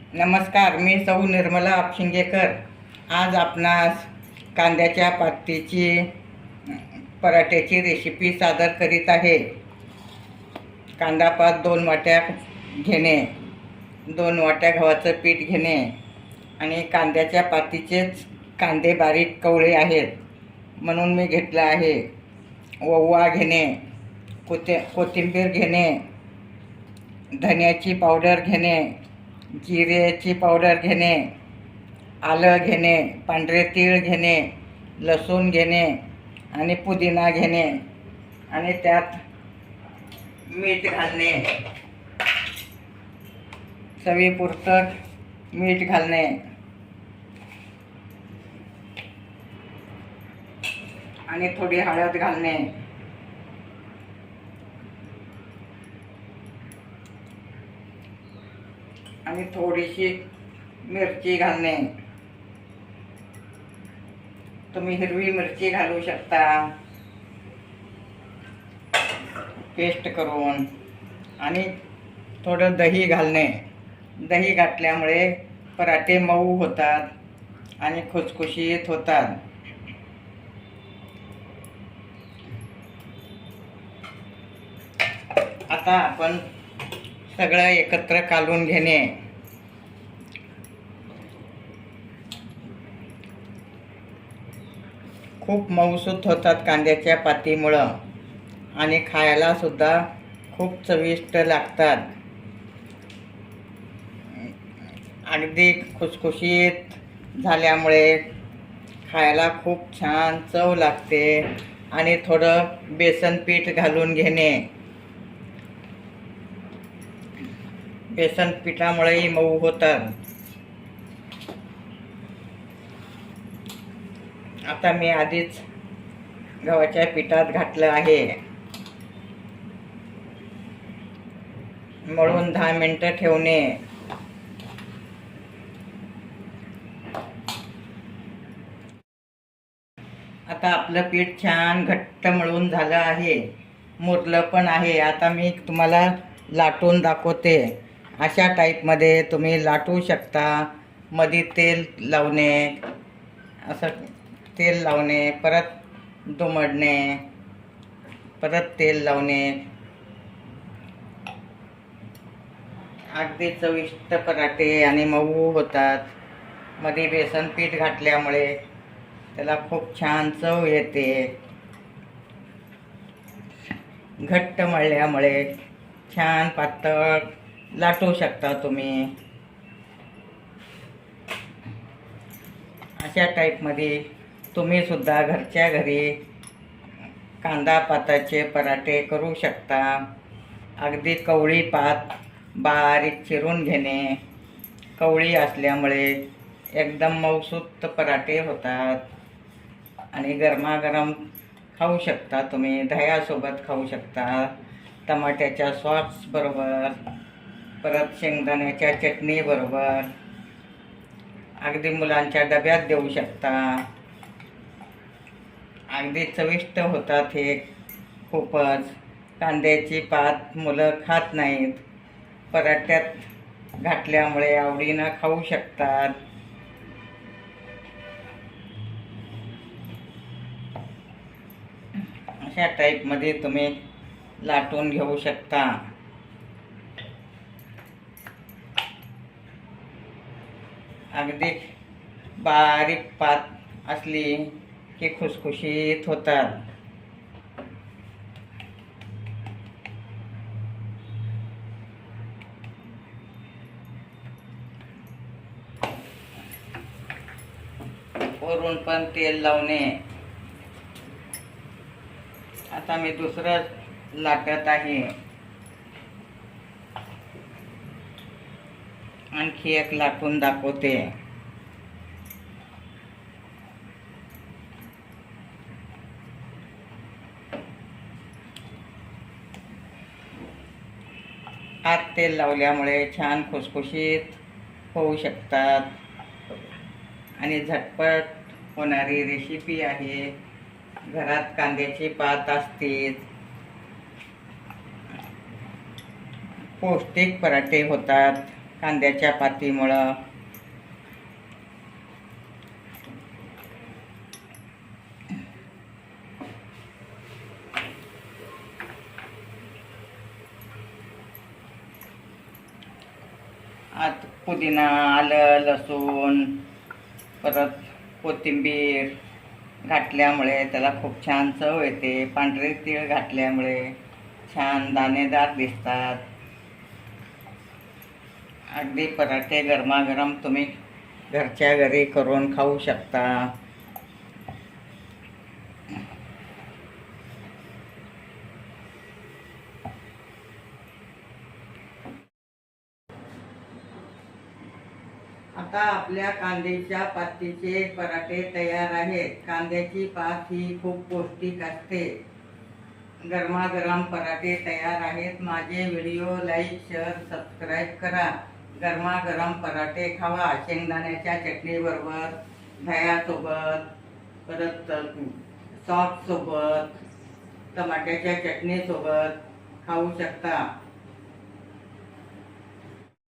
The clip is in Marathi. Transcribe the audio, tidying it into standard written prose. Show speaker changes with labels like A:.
A: नमस्कार, मी सौ निर्मला आपशिंगेकर. आज आपणास कांद्याच्या पातीची पराठ्याची रेसिपी सादर करीत आहे. कांदा पात 2 वाट्या घेणे, 2 वाट्या गव्हाचं पीठ घेणे आणि कांद्याच्या पातीचेच कांदे बारीक कवळे आहेत म्हणून मी घेतलं आहे. ओवा घेणे, कोथिंबीर घेणे, धन्याची पावडर घेणे, जिऱ्याची पावडर घेणे, आलं घेणे, पांढरे तीळ घेणे, लसूण घेणे आणि पुदिना घेणे आणि त्यात मीठ घालणे, चवीपुरतं मीठ घालणे आणि थोडी हळद घालणे आणि थोडीशी मिरची घालणे. तुम्ही हिरवी मिरची घालू शकता पेस्ट करून. आणि थोडं दही घालणे. दही घातल्यामुळे पराठे मऊ होतात आणि खुसखुशीत होतात. आता आपण सगळं एकत्र कालवून घेणे. खूप मऊसूत होतात कांद्याच्या पातीमुळं आणि खायला सुद्धा खूप चविष्ट लागतात. अगदी खुसखुशीत झाल्यामुळे खायला खूप छान चव लागते. आणि थोडं बेसन पीठ घालून घेणे. बेसन पिठामुळेही मऊ होतात. आता मी आधीच गव्हाच्या पिठात घातलं आहे. मळून 10 मिनिटं ठेवणे. आता आपलं पीठ छान घट्ट मळून झालं आहे, मुरलं पण आहे. आता मी तुम्हाला लाटून दाखवते. अशा टाईपमध्ये तुम्ही लाटू शकता. मध्ये तेल लावणे, असं तेल लावणे, परत दुमडणे, परत तेल लावणे. अगदी चविष्ट पराठे आणि मऊ होतात. मध्ये बेसन पीठ घातल्यामुळे त्याला खूप छान चव येते. घट्ट मळल्यामुळे छान पातळ लाटू शकता तुम्ही. अशा टाईपमध्ये तुम्ही सुद्धा घरच्या घरी कांदा पाताचे पराठे करू शकता. अगदी कवळी पात बारीक चिरून घेणे. कवळी असल्यामुळे एकदम मऊसूत पराठे होतात आणि गरमागरम खाऊ शकता तुम्ही. दह्यासोबत खाऊ शकता, टमाट्याच्या सॉस बरोबर, परत शेंगदाण्याच्या चटणी बरोबर. अगदी मुलांच्या डब्यात देऊ शकता. अगदी चविष्ट होतात हे खूपच. कांद्याची पात मुलं खात नाहीत, पराठ्यात घातल्यामुळे आवडीनं खाऊ शकतात. अशा टाईपमध्ये तुम्ही लाटून घेऊ शकता. अगदी बारीक पात असली की खुसखुशीत होतात. वरून पण तेल लावणे. आता मी दुसरं लाटत आहे. आणखी एक लाटून दाखवते. हात तेल लावल्यामुळे छान खुसखुशीत होऊ शकतात आणि झटपट होणारी रेसिपी आहे. घरात कांद्याची पात असतेच. पौष्टिक पराठे होतात. कांद्याच्या पातीमुळं. आत पुदिना, आलं, लसूण, परत कोथिंबीर घातल्यामुळे त्याला खूप छान चव येते. पांढरे तीळ घातल्यामुळे छान दाणेदार दिसतात. अगदी पराठे गरमागरम तुम्ही घरच्या घरी करून खाऊ शकता. आता आपल्या कांद्याच्या पातीचे पराठे तयार आहेत. कांद्याची पात ही खूप पौष्टिक असते. गरमागरम पराठे तयार आहेत. माझे व्हिडिओ लाईक, शेअर, सबस्क्राईब करा. गरमागरम पराठे खावा. शेंगदाण्याच्या चटणीबरोबर, दह्यासोबत, परत सॉससोबत, टमाट्याच्या चटणीसोबत खाऊ शकता.